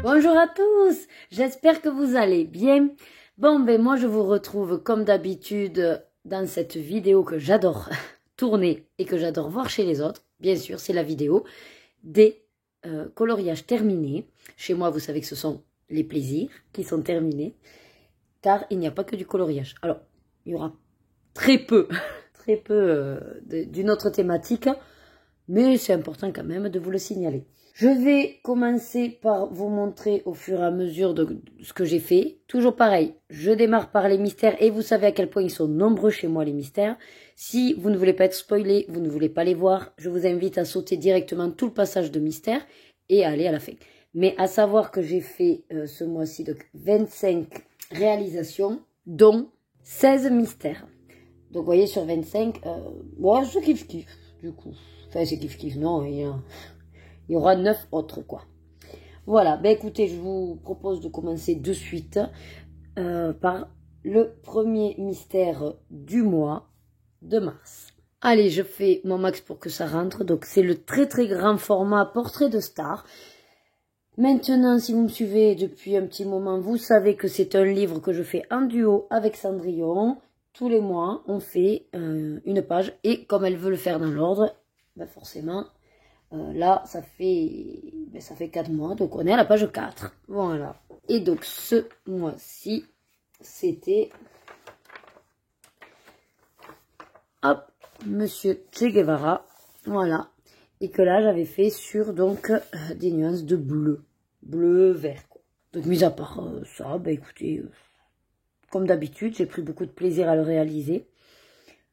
Bonjour à tous, j'espère que vous allez bien. Bon, ben moi je vous retrouve comme d'habitude dans cette vidéo que j'adore tourner et que j'adore voir chez les autres. Bien sûr, c'est la vidéo des coloriages terminés. Chez moi, vous savez que ce sont les plaisirs qui sont terminés, car il n'y a pas que du coloriage. Alors, il y aura très peu, d'une autre thématique, mais c'est important quand même de vous le signaler. Je vais commencer par vous montrer au fur et à mesure de ce que j'ai fait. Toujours pareil, je démarre par les mystères et vous savez à quel point ils sont nombreux chez moi les mystères. Si vous ne voulez pas être spoilé, vous ne voulez pas les voir, je vous invite à sauter directement tout le passage de mystère et à aller à la fin. Mais à savoir que j'ai fait ce mois-ci donc 25 réalisations, dont 16 mystères. Donc vous voyez sur 25, bon, je kiffe du coup. Enfin c'est kiff non, il y aura 9 autres, quoi. Voilà, ben écoutez, je vous propose de commencer de suite par le premier mystère du mois de mars. Allez, je fais mon max pour que ça rentre. Donc, c'est le très grand format portrait de star. Maintenant, si vous me suivez depuis un petit moment, vous savez que c'est un livre que je fais en duo avec Cendrillon. Tous les mois, on fait une page. Et comme elle veut le faire dans l'ordre, ben forcément... là, ça fait 4 mois, donc on est à la page 4. Voilà. Et donc, ce mois-ci, c'était... Hop, Monsieur Che Guevara. Voilà. Et que là, j'avais fait sur, donc, des nuances de bleu. Bleu-vert, quoi. Donc, mis à part ça, bah écoutez, comme d'habitude, j'ai pris beaucoup de plaisir à le réaliser.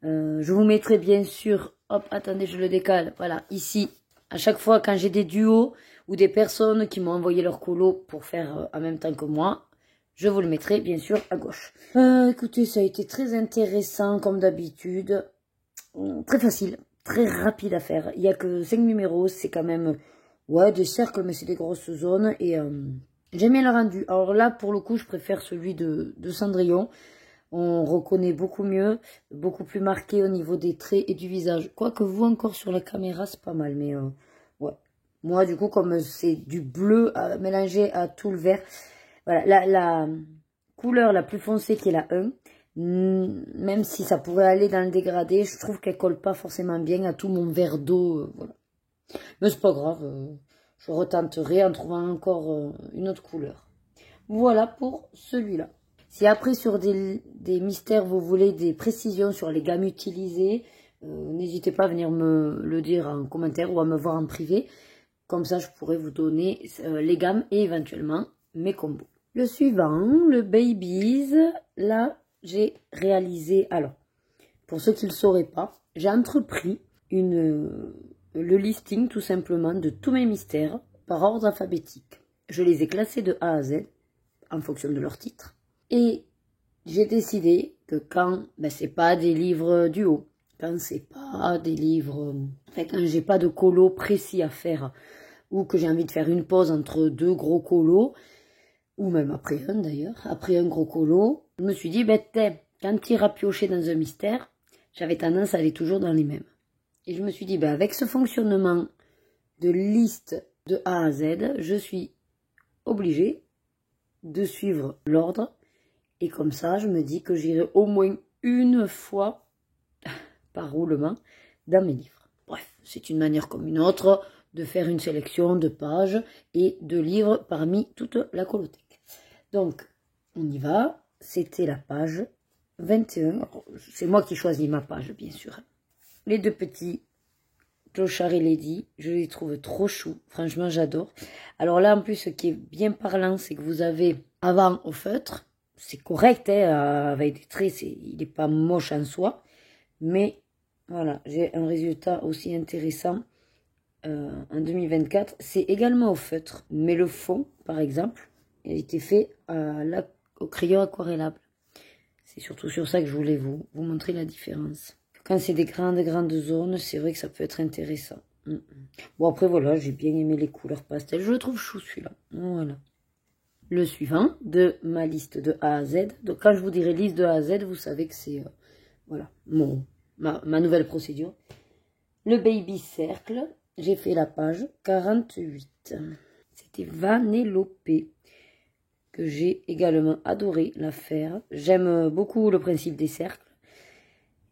Je vous mettrai bien sûr... Hop, attendez, je le décale. Voilà, ici... À chaque fois, quand j'ai des duos ou des personnes qui m'ont envoyé leur colo pour faire en même temps que moi, je vous le mettrai bien sûr à gauche. Écoutez, ça a été très intéressant comme d'habitude. Très facile, très rapide à faire. Il n'y a que 5 numéros, c'est quand même ouais, des cercles, mais c'est des grosses zones. Et j'aime bien le rendu. Alors là, pour le coup, je préfère celui de Cendrillon. On reconnaît beaucoup mieux, beaucoup plus marqué au niveau des traits et du visage. Quoique vous, encore sur la caméra, c'est pas mal. Mais ouais. Moi, du coup, comme c'est du bleu mélangé à tout le vert, voilà, la couleur la plus foncée qui est la 1, même si ça pourrait aller dans le dégradé, je trouve qu'elle colle pas forcément bien à tout mon vert d'eau. Voilà. Mais c'est pas grave, je retenterai en trouvant encore une autre couleur. Voilà pour celui-là. Si après sur des mystères vous voulez des précisions sur les gammes utilisées, n'hésitez pas à venir me le dire en commentaire ou à me voir en privé. Comme ça je pourrais vous donner les gammes et éventuellement mes combos. Le suivant, le Babies, là j'ai réalisé, alors pour ceux qui ne le sauraient pas, j'ai entrepris le listing tout simplement de tous mes mystères par ordre alphabétique. Je les ai classés de A à Z en fonction de leur titre. Et j'ai décidé que quand c'est pas des livres duo, quand c'est pas des livres, quand j'ai pas de colo précis à faire, ou que j'ai envie de faire une pause entre deux gros colos, ou même après un d'ailleurs, après un gros colo, je me suis dit, quand tu iras piocher dans un mystère, j'avais tendance à aller toujours dans les mêmes. Et je me suis dit, avec ce fonctionnement de liste de A à Z, je suis obligée de suivre l'ordre. Et comme ça, je me dis que j'irai au moins une fois par roulement dans mes livres. Bref, c'est une manière comme une autre de faire une sélection de pages et de livres parmi toute la colothèque. Donc, on y va. C'était la page 21. C'est moi qui choisis ma page, bien sûr. Les deux petits, Clochard et Lady, je les trouve trop choux. Franchement, j'adore. Alors là, en plus, ce qui est bien parlant, c'est que vous avez avant au feutre. C'est correct, hein, avec des traits, il n'est pas moche en soi. Mais voilà, j'ai un résultat aussi intéressant en 2024. C'est également au feutre. Mais le fond, par exemple, il a été fait au crayon aquarellable. C'est surtout sur ça que je voulais vous montrer la différence. Quand c'est des grandes zones, c'est vrai que ça peut être intéressant. Bon, après, voilà, j'ai bien aimé les couleurs pastel. Je le trouve chou, celui-là. Voilà. Le suivant de ma liste de A à Z. Donc, quand je vous dirai liste de A à Z, vous savez que c'est voilà, ma nouvelle procédure. Le Baby Cercle, j'ai fait la page 48. C'était Vanellope, que j'ai également adoré la faire. J'aime beaucoup le principe des cercles.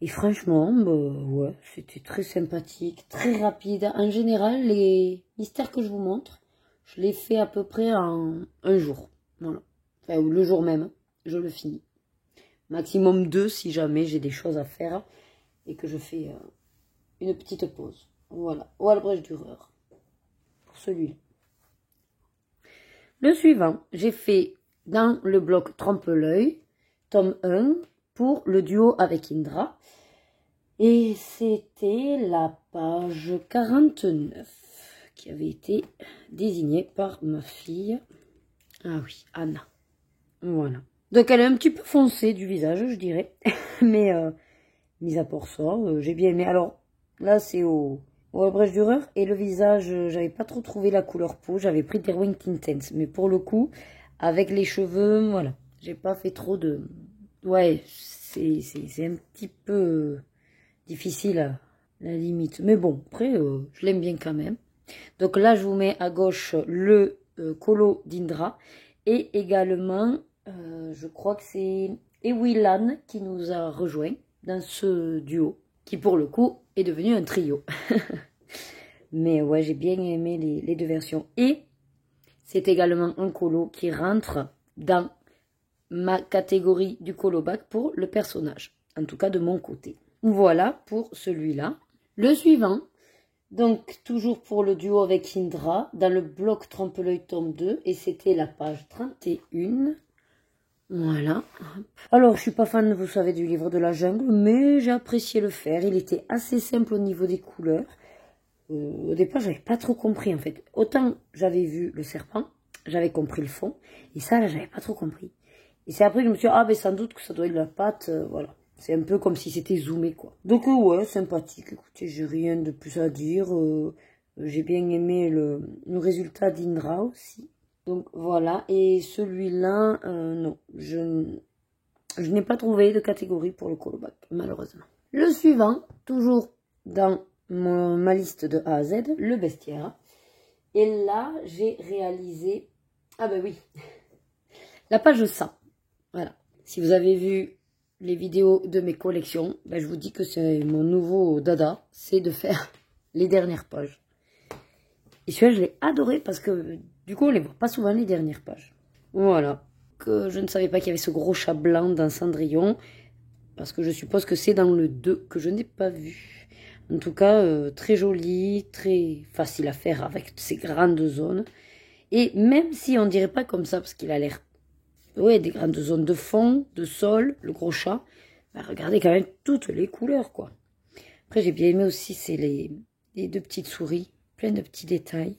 Et franchement, bah, ouais, c'était très sympathique, très rapide. En général, les mystères que je vous montre, je les fais à peu près en un jour. Voilà. Enfin, le jour même, je le finis. Maximum 2 si jamais j'ai des choses à faire et que je fais une petite pause. Voilà, au Albrecht-Dürer, pour celui-là. Le suivant, j'ai fait dans le bloc Trompe-l'œil, tome 1, pour le duo avec Indra. Et c'était la page 49 qui avait été désignée par ma fille. Ah oui, Anna. Voilà. Donc elle est un petit peu foncée du visage, je dirais. Mais mis à part ça, j'ai bien aimé. Alors là, c'est au Albrecht-Dürer. Et le visage, j'avais pas trop trouvé la couleur peau. J'avais pris Derwent Intense. Mais pour le coup, avec les cheveux, voilà. J'ai pas fait trop de... Ouais, c'est un petit peu difficile à la limite. Mais bon, après, je l'aime bien quand même. Donc là, je vous mets à gauche le colo d'Indra. Et également, je crois que c'est Ewilan qui nous a rejoint dans ce duo. Qui pour le coup est devenu un trio. Mais ouais, j'ai bien aimé les deux versions. Et c'est également un colo qui rentre dans ma catégorie du colo bac pour le personnage. En tout cas de mon côté. Voilà pour celui-là. Le suivant, donc toujours pour le duo avec Indra, dans le bloc Trompe-l'œil tome 2. Et c'était la page 31. Voilà. Alors, je suis pas fan, vous savez, du livre de la jungle, mais j'ai apprécié le faire. Il était assez simple au niveau des couleurs. Au départ, j'avais pas trop compris, en fait. Autant j'avais vu le serpent, j'avais compris le fond, et ça, là, j'avais pas trop compris. Et c'est après que je me suis dit, ah, ben sans doute que ça doit être de la pâte, voilà. C'est un peu comme si c'était zoomé, quoi. Donc, ouais, sympathique. Écoutez, j'ai rien de plus à dire. J'ai bien aimé le résultat d'Indra aussi. Donc voilà, et celui-là, non, je n'ai pas trouvé de catégorie pour le colobac, malheureusement. Le suivant, toujours dans ma liste de A à Z, le bestiaire. Et là, j'ai réalisé, ah ben oui, la page 100. Voilà, si vous avez vu les vidéos de mes collections, ben je vous dis que c'est mon nouveau dada, c'est de faire les dernières pages. Et celui-là, je l'ai adoré parce que du coup, on ne les voit pas souvent les dernières pages. Voilà. Que je ne savais pas qu'il y avait ce gros chat blanc dans Cendrillon. Parce que je suppose que c'est dans le 2 que je n'ai pas vu. En tout cas, très joli, très facile à faire avec ces grandes zones. Et même si on ne dirait pas comme ça, parce qu'il a l'air... Ouais, des grandes zones de fond, de sol, le gros chat. Bah, regardez quand même toutes les couleurs, quoi. Après, j'ai bien aimé aussi, c'est les deux petites souris. Plein de petits détails.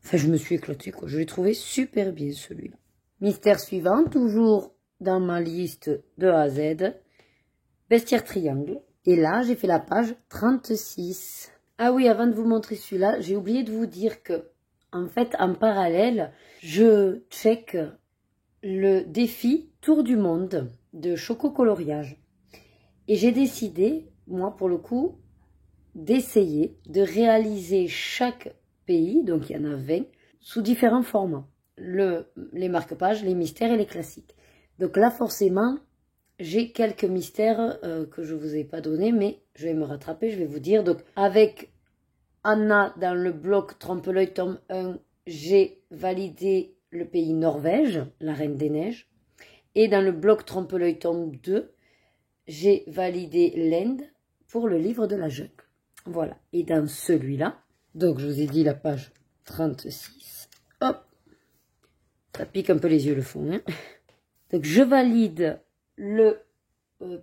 Enfin, je me suis éclatée, quoi. Je l'ai trouvé super bien, celui-là. Mystère suivant, toujours dans ma liste de A à Z. Bestiaire triangle. Et là, j'ai fait la page 36. Ah oui, avant de vous montrer celui-là, j'ai oublié de vous dire que, en fait, en parallèle, je check le défi Tour du Monde de Choco Coloriage. Et j'ai décidé, moi, pour le coup, d'essayer de réaliser chaque pays, donc il y en a 20, sous différents formats. Les marque-pages, les mystères et les classiques. Donc là, forcément, j'ai quelques mystères que je ne vous ai pas donnés, mais je vais me rattraper, je vais vous dire. Donc, avec Anna dans le bloc Trompe-l'œil tome 1, j'ai validé le pays Norvège, la Reine des Neiges. Et dans le bloc Trompe-l'œil tome 2, j'ai validé l'Inde pour le livre de la jungle. Voilà. Et dans celui-là, donc je vous ai dit la page 36. Hop. Ça pique un peu les yeux le fond. Hein. Donc je valide le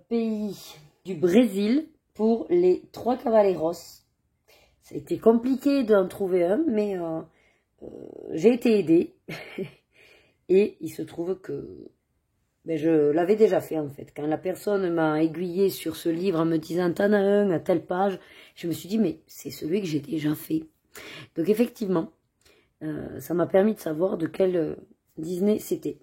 pays du Brésil pour les 3 cavaleros. Ça a été compliqué d'en trouver un, mais j'ai été aidée. Et il se trouve que ben, je l'avais déjà fait en fait. Quand la personne m'a aiguillée sur ce livre en me disant « t'en as un à telle page », je me suis dit « mais c'est celui que j'ai déjà fait ». Donc effectivement, ça m'a permis de savoir de quel Disney c'était.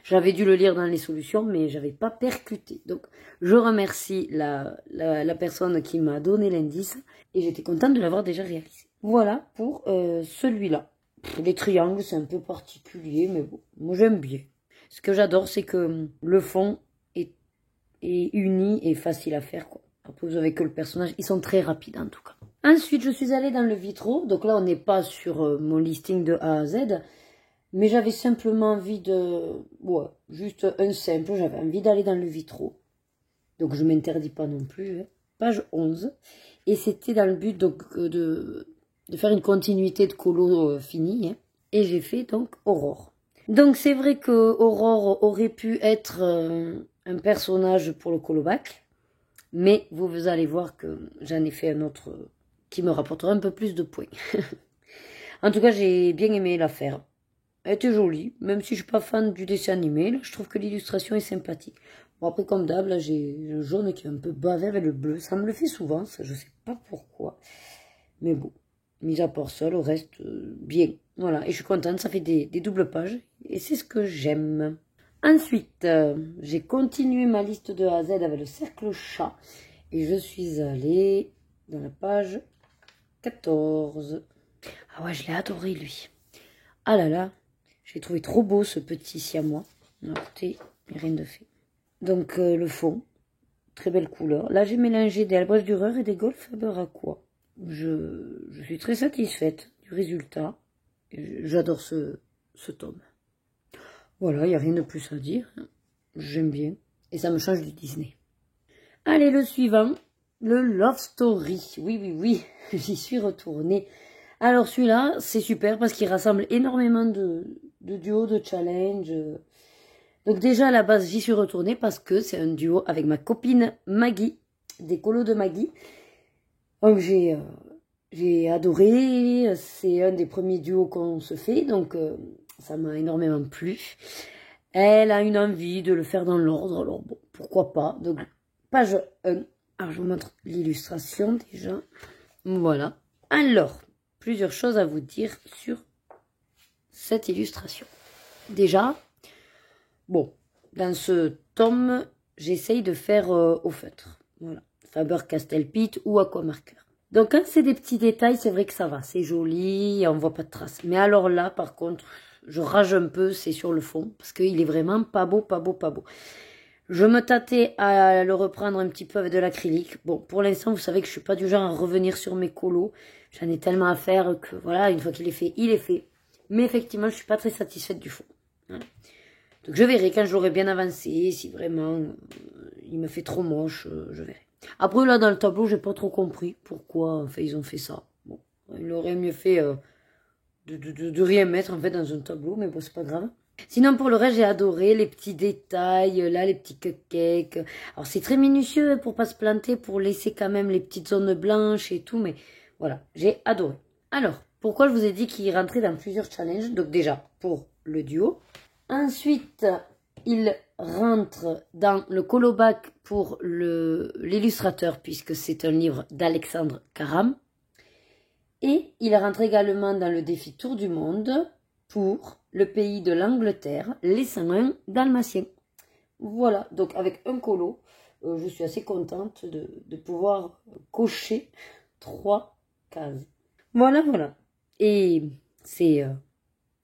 J'avais dû le lire dans les solutions, mais j'avais pas percuté. Donc je remercie la personne qui m'a donné l'indice et j'étais contente de l'avoir déjà réalisé. Voilà pour celui-là. Les triangles, c'est un peu particulier, mais bon, moi j'aime bien. Ce que j'adore, c'est que le fond est uni et facile à faire, quoi. Après, vous avez que le personnage, ils sont très rapides en tout cas. Ensuite, je suis allée dans le Vitro. Donc là, on n'est pas sur mon listing de A à Z. Mais j'avais simplement envie de... Ouais, juste un simple. J'avais envie d'aller dans le Vitro. Donc, je ne m'interdis pas non plus. Hein. Page 11. Et c'était dans le but donc, de faire une continuité de colo finie. Hein. Et j'ai fait donc Aurore. Donc, c'est vrai que Aurore aurait pu être un personnage pour le colobac. Mais vous allez voir que j'en ai fait un autre qui me rapportera un peu plus de points. En tout cas, j'ai bien aimé la faire. Elle était jolie, même si je suis pas fan du dessin animé. Là, je trouve que l'illustration est sympathique. Bon, après, comme d'hab, là, j'ai le jaune qui est un peu bavé avec le bleu. Ça me le fait souvent, ça, je sais pas pourquoi. Mais bon, mis à part ça, le reste, bien. Voilà, et je suis contente, ça fait des doubles pages. Et c'est ce que j'aime. Ensuite, j'ai continué ma liste de A à Z avec le cercle chat. Et je suis allée dans la page 14. Ah ouais, je l'ai adoré, lui. Ah là là, j'ai trouvé trop beau ce petit siamois. Écoutez, rien de fait. Donc, le fond, très belle couleur. Là, j'ai mélangé des Albrecht Dürer et des Goldfaber Aqua. Je suis très satisfaite du résultat. J'adore ce tome. Voilà, il n'y a rien de plus à dire. J'aime bien. Et ça me change du Disney. Allez, le suivant. Le Love Story. Oui, oui, oui. J'y suis retournée. Alors, celui-là, c'est super parce qu'il rassemble énormément de duos, de challenges. Donc, déjà, à la base, j'y suis retournée parce que c'est un duo avec ma copine Maggie, des colos de Maggie. Donc, j'ai adoré. C'est un des premiers duos qu'on se fait. Donc, ça m'a énormément plu. Elle a une envie de le faire dans l'ordre. Alors, bon, pourquoi pas. Donc, page 1. Alors, je vous montre l'illustration déjà. Voilà. Alors, plusieurs choses à vous dire sur cette illustration. Déjà, bon, dans ce tome, j'essaye de faire au feutre. Voilà. Faber-Castell Pitt ou Aquamarker. Donc, quand c'est des petits détails, c'est vrai que ça va. C'est joli, on voit pas de traces. Mais alors là, par contre, je rage un peu, c'est sur le fond. Parce qu'il est vraiment pas beau, pas beau, pas beau. Je me tâtais à le reprendre un petit peu avec de l'acrylique. Bon, pour l'instant, vous savez que je suis pas du genre à revenir sur mes colos. J'en ai tellement à faire que, voilà, une fois qu'il est fait, il est fait. Mais effectivement, je suis pas très satisfaite du fond. Voilà. Donc, je verrai quand je l'aurai bien avancé. Si vraiment, il me fait trop moche, je verrai. Après, là, dans le tableau, j'ai pas trop compris pourquoi, en fait, ils ont fait ça. Bon, il aurait mieux fait de rien mettre, en fait, dans un tableau. Mais bon, c'est pas grave. Sinon, pour le reste, j'ai adoré les petits détails, là, les petits cupcakes. Alors, c'est très minutieux pour pas se planter, pour laisser quand même les petites zones blanches et tout, mais voilà, j'ai adoré. Alors, pourquoi je vous ai dit qu'il rentrait dans plusieurs challenges? Donc déjà, pour le duo. Ensuite, il rentre dans le colobac pour l'illustrateur, puisque c'est un livre d'Alexandre Caram. Et il rentre également dans le défi Tour du Monde pour le pays de l'Angleterre, les 101 dalmatiens. Voilà, donc avec un colo, je suis assez contente de pouvoir cocher 3 cases. Voilà, voilà. Et c'est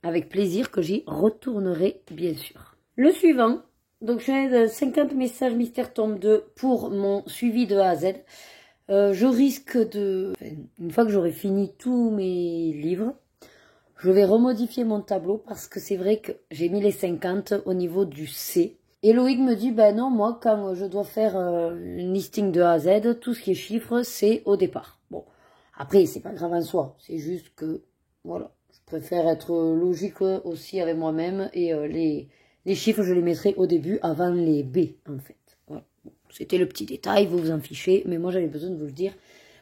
avec plaisir que j'y retournerai, bien sûr. Le suivant, donc je viens de 50 messages mystère tome 2 pour mon suivi de A à Z. Je risque de... Une fois que j'aurai fini tous mes livres, je vais remodifier mon tableau parce que c'est vrai que j'ai mis les 50 au niveau du C. Et Loïc me dit, ben non, moi, quand je dois faire un listing de A à Z, tout ce qui est chiffres, c'est au départ. Bon, après, c'est pas grave en soi. C'est juste que, voilà, je préfère être logique aussi avec moi-même. Et les chiffres, je les mettrai au début avant les B, en fait. Voilà. Bon, c'était le petit détail, vous vous en fichez. Mais moi, j'avais besoin de vous le dire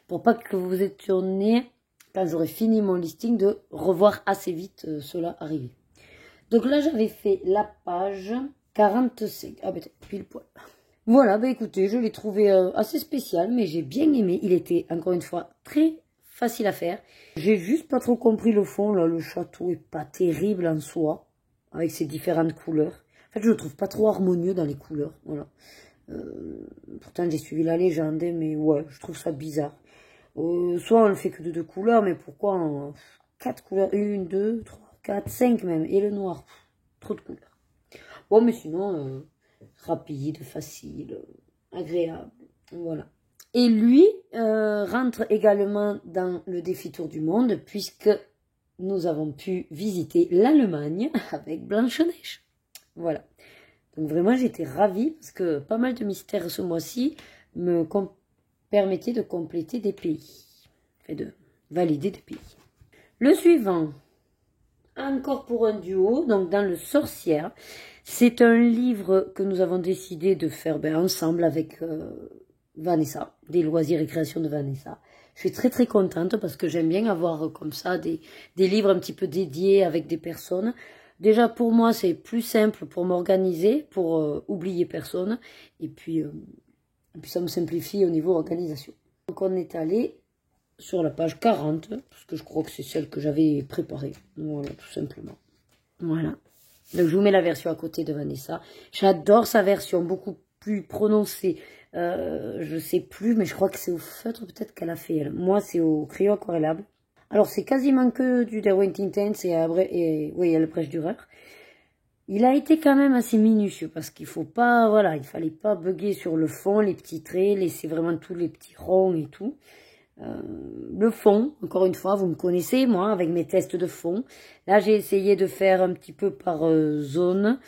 pour pas que vous vous étonniez quand j'aurai fini mon listing, de revoir assez vite cela arriver. Donc là, j'avais fait la page 45. Ah ben, pile poil. Voilà, ben écoutez, je l'ai trouvé assez spécial, mais j'ai bien aimé. Il était, encore une fois, très facile à faire. J'ai juste pas trop compris le fond, là. Le château est pas terrible en soi, avec ses différentes couleurs. En fait, je le trouve pas trop harmonieux dans les couleurs, voilà. Pourtant, j'ai suivi la légende, mais ouais, je trouve ça bizarre. Soit on le fait que de 2 couleurs, mais pourquoi 4 couleurs. 1, 2, 3, 4, 5 même. Et le noir. Pff, trop de couleurs. Bon, mais sinon, rapide, facile, agréable. Voilà. Et lui rentre également dans le défi Tour du Monde, puisque nous avons pu visiter l'Allemagne avec Blanche-Neige. Voilà. Donc vraiment, j'étais ravie, parce que pas mal de mystères ce mois-ci me permettaient de compléter des pays. Et de valider des pays. Le suivant, encore pour un duo, donc dans le Sorcière. C'est un livre que nous avons décidé de faire ensemble avec Vanessa, des loisirs et créations de Vanessa. Je suis très très contente parce que j'aime bien avoir comme ça des livres un petit peu dédiés avec des personnes. Déjà pour moi c'est plus simple pour m'organiser, pour oublier personne. Et puis ça me simplifie au niveau organisation. Donc on est allé sur la page 40, parce que je crois que c'est celle que j'avais préparée. Voilà, tout simplement. Voilà. Donc je vous mets la version à côté de Vanessa. J'adore sa version, beaucoup plus prononcée. Je sais plus, mais je crois que c'est au feutre peut-être qu'elle a fait elle. Moi c'est au crayon aquarellable. Alors c'est quasiment que du Derwent Intense oui, il y a le Prêche-Dürer. Il a été quand même assez minutieux parce qu'il faut pas, voilà, il fallait pas bugger sur le fond, les petits traits, laisser vraiment tous les petits ronds et tout. Le fond, encore une fois, vous me connaissez, moi, avec mes tests de fond. Là, j'ai essayé de faire un petit peu par zone.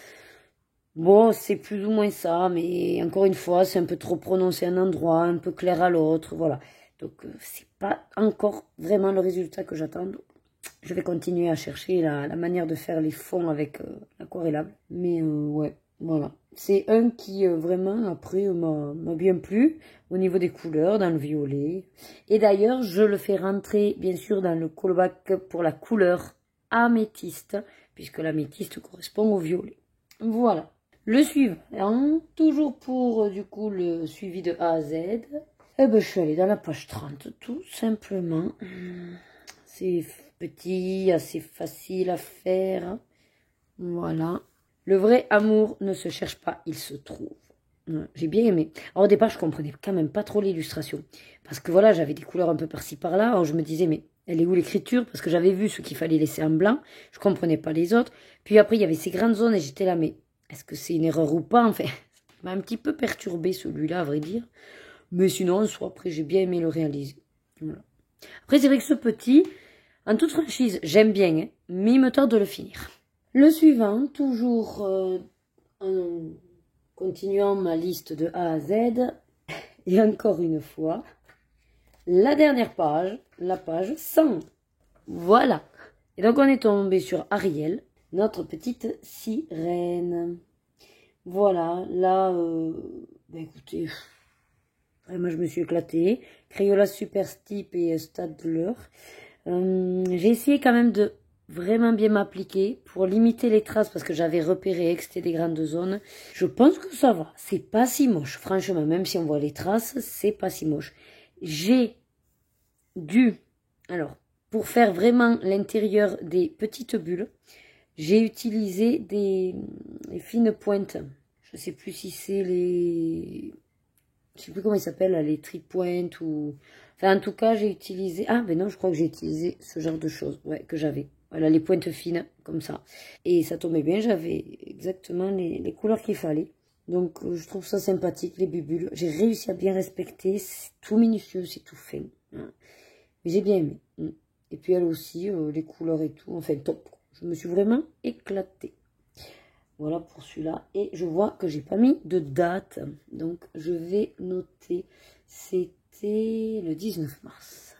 Bon, c'est plus ou moins ça, mais encore une fois, c'est un peu trop prononcé à un endroit, un peu clair à l'autre, voilà. Donc, c'est pas encore vraiment le résultat que j'attends. Je vais continuer à chercher la manière de faire les fonds avec l'aquarellable. Mais ouais, voilà. C'est un qui vraiment, après, m'a bien plu au niveau des couleurs, dans le violet. Et d'ailleurs, je le fais rentrer, bien sûr, dans le callback pour la couleur améthyste, puisque l'améthyste correspond au violet. Voilà. Le suivant, toujours pour, du coup, le suivi de A à Z. Eh ben, je suis allée dans la page 30, tout simplement. C'est petit, assez facile à faire. Voilà. Le vrai amour ne se cherche pas, il se trouve. J'ai bien aimé. Alors au départ, je comprenais quand même pas trop l'illustration. Parce que voilà, j'avais des couleurs un peu par-ci par-là. Alors je me disais, mais elle est où l'écriture? Parce que j'avais vu ce qu'il fallait laisser en blanc. Je comprenais pas les autres. Puis après, il y avait ces grandes zones et j'étais là, mais est-ce que c'est une erreur ou pas? Enfin, ça m'a un petit peu perturbé celui-là, à vrai dire. Mais sinon, en soi, après, j'ai bien aimé le réaliser. Voilà. Après, c'est vrai que ce petit, en toute franchise, j'aime bien, hein, mais il me tarde de le finir. Le suivant, toujours en continuant ma liste de A à Z, et encore une fois, la dernière page, la page 100. Voilà. Et donc on est tombé sur Ariel, notre petite sirène. Voilà, là, ben écoutez, vraiment je me suis éclatée. Crayola Super Steep et Stadler. J'ai essayé quand même de vraiment bien m'appliquer pour limiter les traces parce que j'avais repéré que c'était des grandes zones. Je pense que ça va. C'est pas si moche. Franchement, même si on voit les traces, c'est pas si moche. J'ai dû, alors, pour faire vraiment l'intérieur des petites bulles, j'ai utilisé des fines pointes. Je sais plus si c'est les... Je sais plus comment ils s'appellent, les tri-pointes ou... Enfin, en tout cas, j'ai utilisé... Ah, ben non, je crois que j'ai utilisé ce genre de choses, ouais, que j'avais. Voilà, les pointes fines, comme ça. Et ça tombait bien, j'avais exactement les couleurs qu'il fallait. Donc, je trouve ça sympathique, les bubules. J'ai réussi à bien respecter. C'est tout minutieux, c'est tout fin. Hein. Mais j'ai bien aimé. Et puis, elle aussi, les couleurs et tout. Enfin, top. Je me suis vraiment éclatée. Voilà pour celui-là. Et je vois que j'ai pas mis de date. Donc, je vais noter. C'était le 19 mars.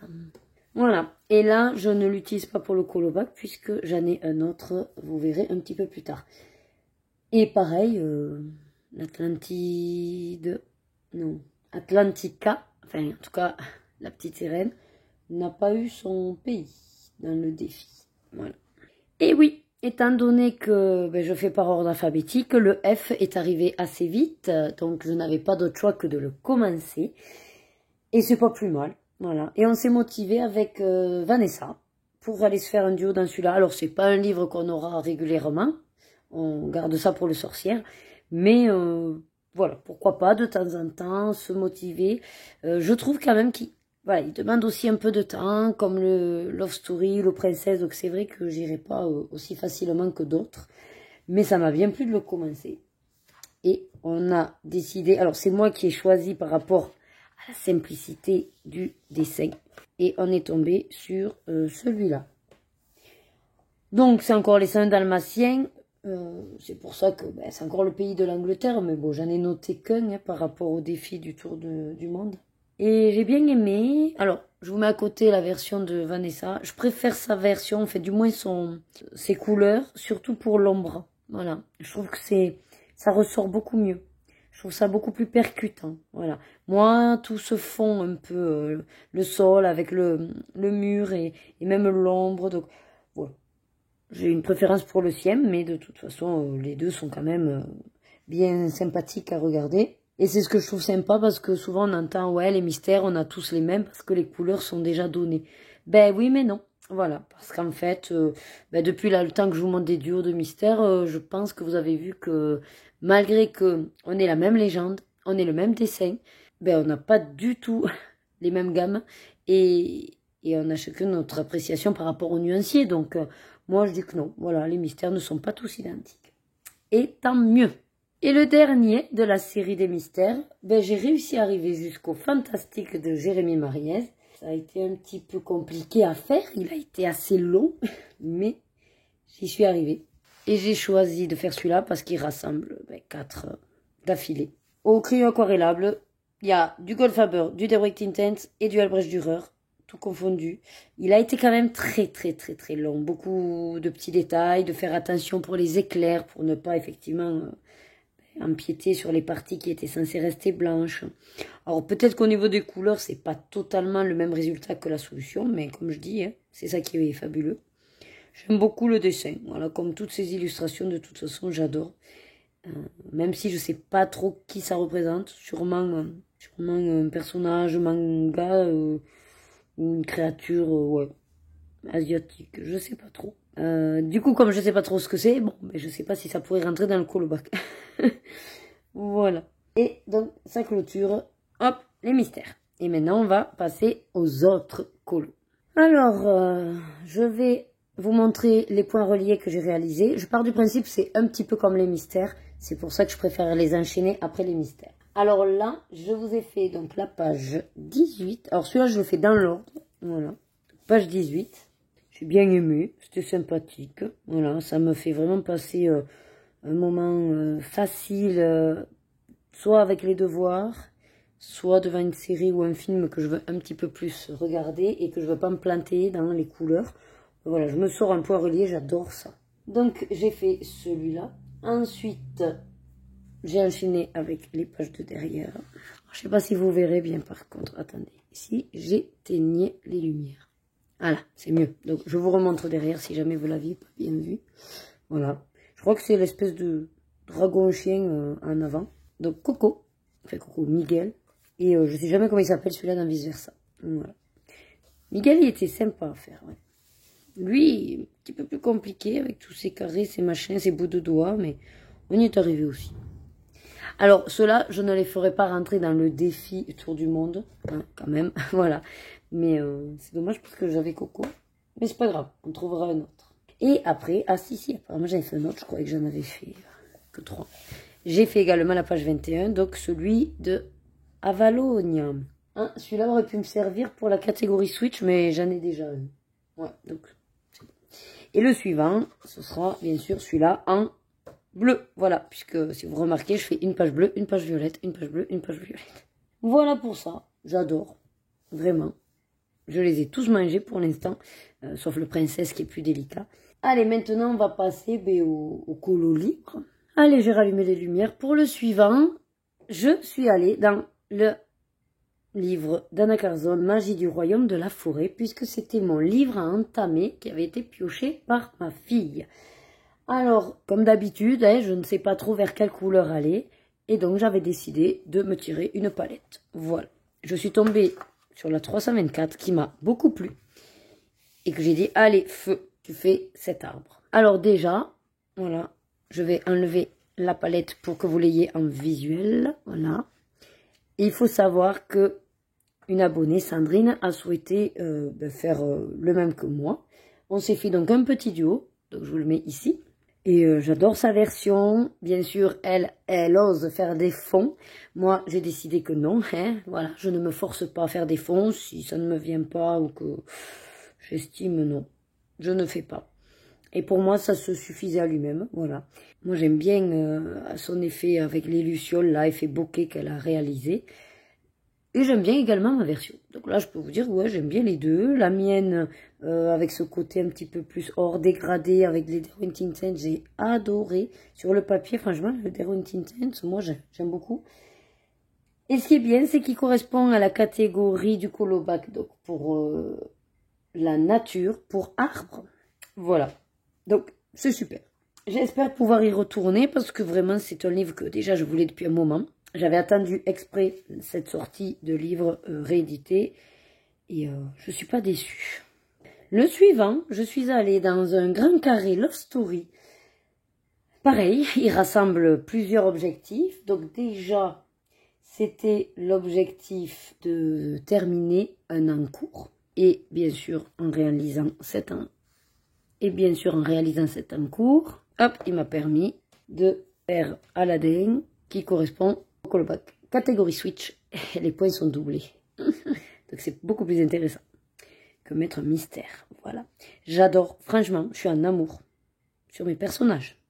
Voilà. Et là, je ne l'utilise pas pour le colobac puisque j'en ai un autre. Vous verrez un petit peu plus tard. Et pareil, l'Atlantide... Non. Atlantica. Enfin, en tout cas, la petite sirène n'a pas eu son pays dans le défi. Voilà. Et oui. Étant donné que je fais par ordre alphabétique, le F est arrivé assez vite, donc je n'avais pas d'autre choix que de le commencer. Et c'est pas plus mal, voilà. Et on s'est motivé avec Vanessa pour aller se faire un duo dans celui-là. Alors c'est pas un livre qu'on aura régulièrement, on garde ça pour le sorcière, mais voilà, pourquoi pas de temps en temps se motiver. Je trouve quand même qu'il voilà, il demande aussi un peu de temps, comme le Love Story, le Princesse, donc c'est vrai que j'irai pas aussi facilement que d'autres. Mais ça m'a bien plu de le commencer. Et on a décidé, alors c'est moi qui ai choisi par rapport à la simplicité du dessin. Et on est tombé sur celui-là. Donc c'est encore les 101 Dalmatiens. C'est pour ça que c'est encore le pays de l'Angleterre. Mais bon, j'en ai noté qu'un hein, par rapport au défi du tour du monde. Et j'ai bien aimé. Alors, je vous mets à côté la version de Vanessa. Je préfère sa version, en fait, du moins ses couleurs, surtout pour l'ombre. Voilà. Je trouve que ça ressort beaucoup mieux. Je trouve ça beaucoup plus percutant. Voilà. Moi, tout ce fond un peu, le sol avec le mur et même l'ombre. Donc, voilà. J'ai une préférence pour le sien, mais de toute façon, les deux sont quand même bien sympathiques à regarder. Et c'est ce que je trouve sympa parce que souvent on entend, ouais, les mystères, on a tous les mêmes parce que les couleurs sont déjà données. Ben oui, mais non. Voilà, parce qu'en fait, depuis là, le temps que je vous montre des duos de mystères, je pense que vous avez vu que malgré que on ait la même légende, on ait le même dessin, on n'a pas du tout les mêmes gammes et on a chacun notre appréciation par rapport aux nuanciers. Donc, moi, je dis que non. Voilà, les mystères ne sont pas tous identiques. Et tant mieux. Et le dernier de la série des mystères, j'ai réussi à arriver jusqu'au Fantastique de Jérémy Mariez. Ça a été un petit peu compliqué à faire, il a été assez long, mais j'y suis arrivée. Et j'ai choisi de faire celui-là parce qu'il rassemble 4 d'affilée. Au crayon aquarellable, il y a du Goldfaber, du Derwent Intense et du Albrecht Dürer, tout confondu. Il a été quand même très long, beaucoup de petits détails, de faire attention pour les éclairs, pour ne pas effectivement empiéter sur les parties qui étaient censées rester blanches. Alors peut-être qu'au niveau des couleurs, c'est pas totalement le même résultat que la solution, mais comme je dis, hein, c'est ça qui est fabuleux. J'aime beaucoup le dessin, voilà, comme toutes ces illustrations, de toute façon, j'adore. Même si je sais pas trop qui ça représente, sûrement un personnage manga ou une créature ouais, asiatique, je sais pas trop. Du coup, comme je sais pas trop ce que c'est, bon, je sais pas si ça pourrait rentrer dans le colobac. Voilà. Et donc, ça clôture, hop, les mystères. Et maintenant, on va passer aux autres colos. Alors, je vais vous montrer les points reliés que j'ai réalisés. Je pars du principe, c'est un petit peu comme les mystères. C'est pour ça que je préfère les enchaîner après les mystères. Alors là, je vous ai fait donc la page 18. Alors celui-là, je le fais dans l'ordre. Voilà. Page 18. J'ai bien aimé. C'était sympathique. Voilà, ça me fait vraiment passer un moment facile, soit avec les devoirs, soit devant une série ou un film que je veux un petit peu plus regarder et que je veux pas me planter dans les couleurs. Voilà, je me sors un point relié, j'adore ça. Donc, j'ai fait celui-là. Ensuite, j'ai enchaîné avec les pages de derrière. Je sais pas si vous verrez bien par contre. Attendez, ici, j'éteignais les lumières. Voilà, c'est mieux. Donc, je vous remontre derrière si jamais vous l'aviez pas bien vu. Voilà. Je crois que c'est l'espèce de dragon chien en avant. Donc, Coco. Enfin, Coco, Miguel. Et je sais jamais comment il s'appelle celui-là dans Vice Versa. Voilà. Miguel, il était sympa à faire, ouais. Lui, un petit peu plus compliqué avec tous ses carrés, ses machins, ses bouts de doigts, mais on y est arrivé aussi. Alors, ceux-là, je ne les ferai pas rentrer dans le défi Tour du Monde, hein, quand même, voilà. Mais c'est dommage parce que j'avais Coco. Mais c'est pas grave, on trouvera un autre. Et après, ah si, apparemment j'avais fait un autre, je croyais que j'en avais fait que 3. J'ai fait également la page 21, donc celui de Avalonia. Hein, celui-là aurait pu me servir pour la catégorie Switch, mais j'en ai déjà un. Ouais, donc c'est bon. Et le suivant, ce sera bien sûr celui-là en bleu. Voilà, puisque si vous remarquez, je fais une page bleue, une page violette, une page bleue, une page violette. Voilà pour ça, j'adore, vraiment. Je les ai tous mangés pour l'instant, sauf le princesse qui est plus délicat. Allez, maintenant on va passer au colo libre. Allez, j'ai rallumé les lumières. Pour le suivant, je suis allée dans le livre d'Anna Carzon, Magie du royaume de la forêt, puisque c'était mon livre à entamer qui avait été pioché par ma fille. Alors, comme d'habitude, hein, je ne sais pas trop vers quelle couleur aller, et donc j'avais décidé de me tirer une palette. Voilà. Je suis tombée sur la 324 qui m'a beaucoup plu, et que j'ai dit, allez, feu, tu fais cet arbre. Alors déjà, voilà, je vais enlever la palette pour que vous l'ayez en visuel, voilà. Et il faut savoir que une abonnée, Sandrine, a souhaité faire le même que moi. On s'est fait donc un petit duo, donc je vous le mets ici. Et j'adore sa version. Bien sûr, elle ose faire des fonds. Moi, j'ai décidé que non. Hein, voilà, je ne me force pas à faire des fonds si ça ne me vient pas ou que j'estime non. Je ne fais pas. Et pour moi, ça se suffisait à lui-même. Voilà. Moi, j'aime bien son effet avec les lucioles, là, effet bokeh qu'elle a réalisé. Et j'aime bien également ma version. Donc là, je peux vous dire, ouais, j'aime bien les deux. La mienne, avec ce côté un petit peu plus hors dégradé, avec les Derwent Tints, j'ai adoré. Sur le papier, franchement, le Derwent Tints, moi, j'aime beaucoup. Et ce qui est bien, c'est qu'il correspond à la catégorie du Colobac, donc pour la nature, pour arbre. Voilà. Donc, c'est super. J'espère pouvoir y retourner parce que vraiment, c'est un livre que déjà, je voulais depuis un moment. J'avais attendu exprès cette sortie de livre réédité et je suis pas déçue. Le suivant, je suis allée dans un grand carré Love Story. Pareil, il rassemble plusieurs objectifs. Donc déjà, c'était l'objectif de terminer un an court. Et bien sûr, en réalisant cet an. Et bien sûr, en réalisant cet en cours, hop, il m'a permis de faire Aladdin qui correspond au callback. Catégorie Switch, les points sont doublés. Donc c'est beaucoup plus intéressant que mettre un mystère. Voilà. J'adore, franchement, je suis en amour sur mes personnages.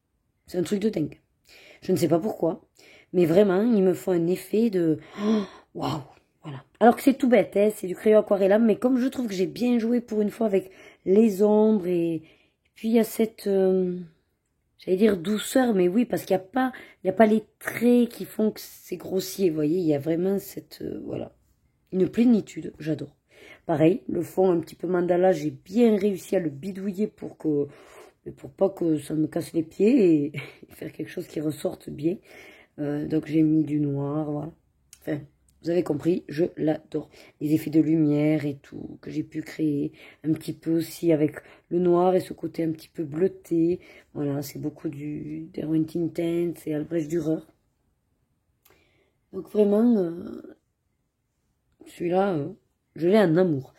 C'est un truc de dingue. Je ne sais pas pourquoi, mais vraiment, ils me font un effet de waouh. Voilà. Alors que c'est tout bête, hein, c'est du crayon aquarellable, mais comme je trouve que j'ai bien joué pour une fois avec les ombres et puis il y a cette, j'allais dire douceur, mais oui, parce qu'il n'y a pas les traits qui font que c'est grossier, vous voyez, il y a vraiment cette, voilà, une plénitude, j'adore. Pareil, le fond un petit peu mandala, j'ai bien réussi à le bidouiller pour pas que ça me casse les pieds et faire quelque chose qui ressorte bien. Donc j'ai mis du noir, voilà. Enfin, vous avez compris, je l'adore. Les effets de lumière et tout que j'ai pu créer. Un petit peu aussi avec le noir et ce côté un petit peu bleuté. Voilà, c'est beaucoup du Derwent Intense et Albrecht Dürer. Donc vraiment, celui-là, je l'ai en amour.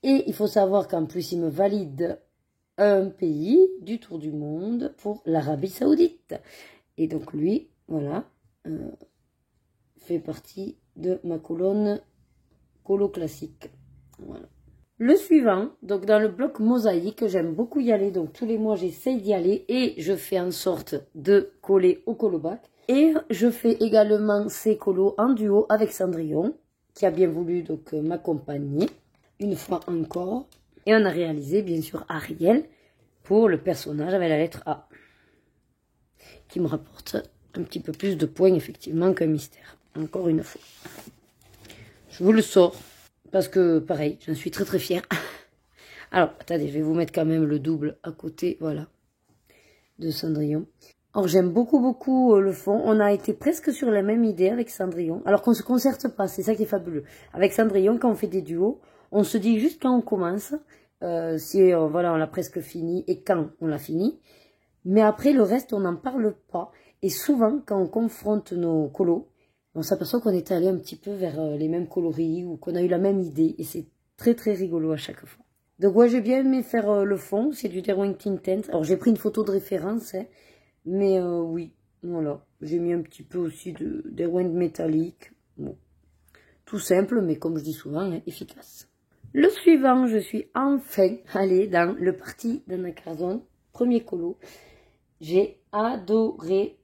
Et il faut savoir qu'en plus, il me valide un pays du tour du monde pour l'Arabie Saoudite. Et donc lui, voilà, fait partie de ma colonne colo classique. Voilà. Le suivant, donc dans le bloc mosaïque, j'aime beaucoup y aller, donc tous les mois j'essaye d'y aller et je fais en sorte de coller au colobac. Et je fais également ces colos en duo avec Cendrillon, qui a bien voulu donc m'accompagner une fois encore. Et on a réalisé bien sûr Ariel pour le personnage avec la lettre A, qui me rapporte un petit peu plus de points effectivement qu'un mystère. Encore une fois. Je vous le sors. Parce que, pareil, j'en suis très très fière. Alors, attendez, je vais vous mettre quand même le double à côté, voilà, de Cendrillon. Alors, j'aime beaucoup, beaucoup le fond. On a été presque sur la même idée avec Cendrillon. Alors qu'on ne se concerte pas, c'est ça qui est fabuleux. Avec Cendrillon, quand on fait des duos, on se dit juste quand on commence, si voilà, on l'a presque fini, et quand on l'a fini. Mais après, le reste, on n'en parle pas. Et souvent, quand on confronte nos colos, on s'aperçoit qu'on est allé un petit peu vers les mêmes coloris ou qu'on a eu la même idée. Et c'est très très rigolo à chaque fois. Donc ouais, j'ai bien aimé faire le fond. C'est du Derwent Intense. Alors j'ai pris une photo de référence. Hein, mais oui, voilà. J'ai mis un petit peu aussi de Derwent métallique. Bon, tout simple, mais comme je dis souvent, hein, efficace. Le suivant, je suis enfin allée dans le parti d'Anna Carzon. Premier colo. J'ai adoré.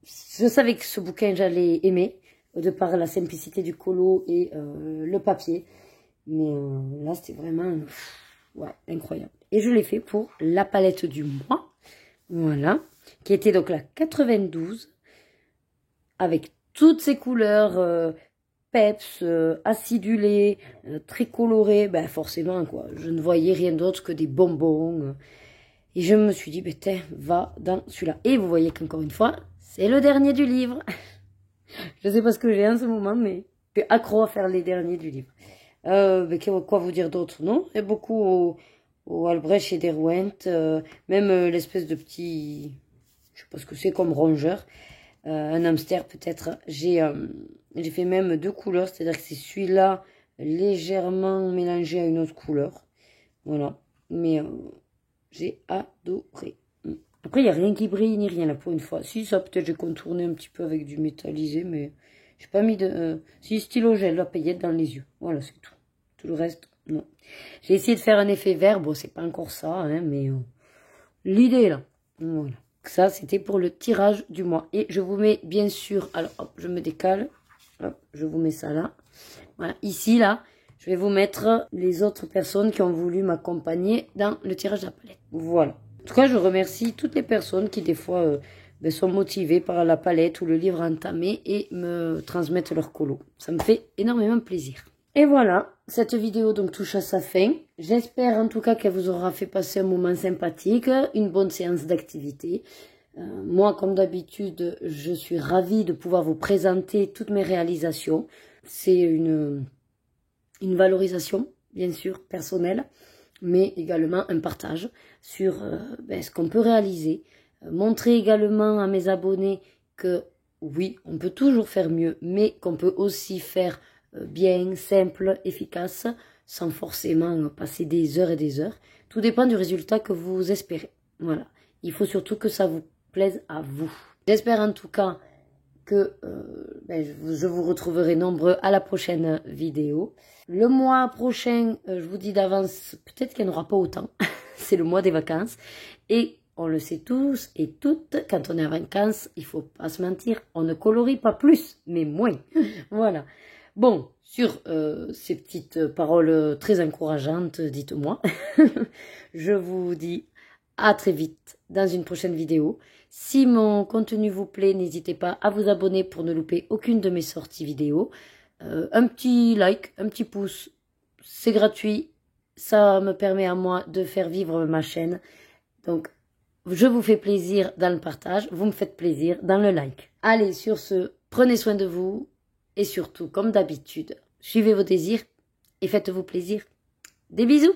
Je savais que ce bouquin, j'allais aimer, de par la simplicité du colo et le papier. Mais là, c'était vraiment ouais, incroyable. Et je l'ai fait pour la palette du mois. Voilà. Qui était donc la 92. Avec toutes ces couleurs peps, acidulées, très colorées. Ben forcément, quoi. Je ne voyais rien d'autre que des bonbons. Et je me suis dit, ben, va dans celui-là. Et vous voyez qu'encore une fois, c'est le dernier du livre. Je sais pas ce que j'ai en ce moment, mais je suis accro à faire les derniers du livre. Ben, quoi vous dire d'autre, non? Et beaucoup au Albrecht et Derwent, même l'espèce de petit, je sais pas ce que c'est, comme rongeur. Un hamster peut-être. J'ai fait même deux couleurs, c'est-à-dire que c'est celui-là légèrement mélangé à une autre couleur. Voilà, mais j'ai adoré. Après, il n'y a rien qui brille ni rien là pour une fois. Si, ça peut-être j'ai contourné un petit peu avec du métallisé, mais j'ai pas mis de... si, stylo gel, la paillette dans les yeux. Voilà, c'est tout. Tout le reste, non. J'ai essayé de faire un effet vert. Bon, c'est pas encore ça, hein, mais l'idée est là. Voilà. Ça, c'était pour le tirage du mois. Et je vous mets bien sûr... Alors, hop, je me décale. Hop, je vous mets ça là. Voilà, ici, là, je vais vous mettre les autres personnes qui ont voulu m'accompagner dans le tirage de la palette. Voilà. En tout cas, je remercie toutes les personnes qui, des fois, sont motivées par la palette ou le livre entamé et me transmettent leur colo. Ça me fait énormément plaisir. Et voilà, cette vidéo donc touche à sa fin. J'espère en tout cas qu'elle vous aura fait passer un moment sympathique, une bonne séance d'activité. Moi, comme d'habitude, je suis ravie de pouvoir vous présenter toutes mes réalisations. C'est une valorisation, bien sûr, personnelle, mais également un partage sur ce qu'on peut réaliser. Montrer également à mes abonnés que oui, on peut toujours faire mieux, mais qu'on peut aussi faire bien, simple, efficace, sans forcément passer des heures et des heures. Tout dépend du résultat que vous espérez. Voilà. Il faut surtout que ça vous plaise à vous. J'espère en tout cas que je vous retrouverai nombreux à la prochaine vidéo. Le mois prochain, je vous dis d'avance, peut-être qu'il n'y en aura pas autant. C'est le mois des vacances. Et on le sait tous et toutes, quand on est en vacances, il ne faut pas se mentir, on ne colorie pas plus, mais moins. Voilà. Bon, sur ces petites paroles très encourageantes, dites-moi, je vous dis à très vite dans une prochaine vidéo. Si mon contenu vous plaît, n'hésitez pas à vous abonner pour ne louper aucune de mes sorties vidéo. Un petit like, un petit pouce, c'est gratuit. Ça me permet à moi de faire vivre ma chaîne. Donc, je vous fais plaisir dans le partage, vous me faites plaisir dans le like. Allez, sur ce, prenez soin de vous et surtout, comme d'habitude, suivez vos désirs et faites-vous plaisir. Des bisous.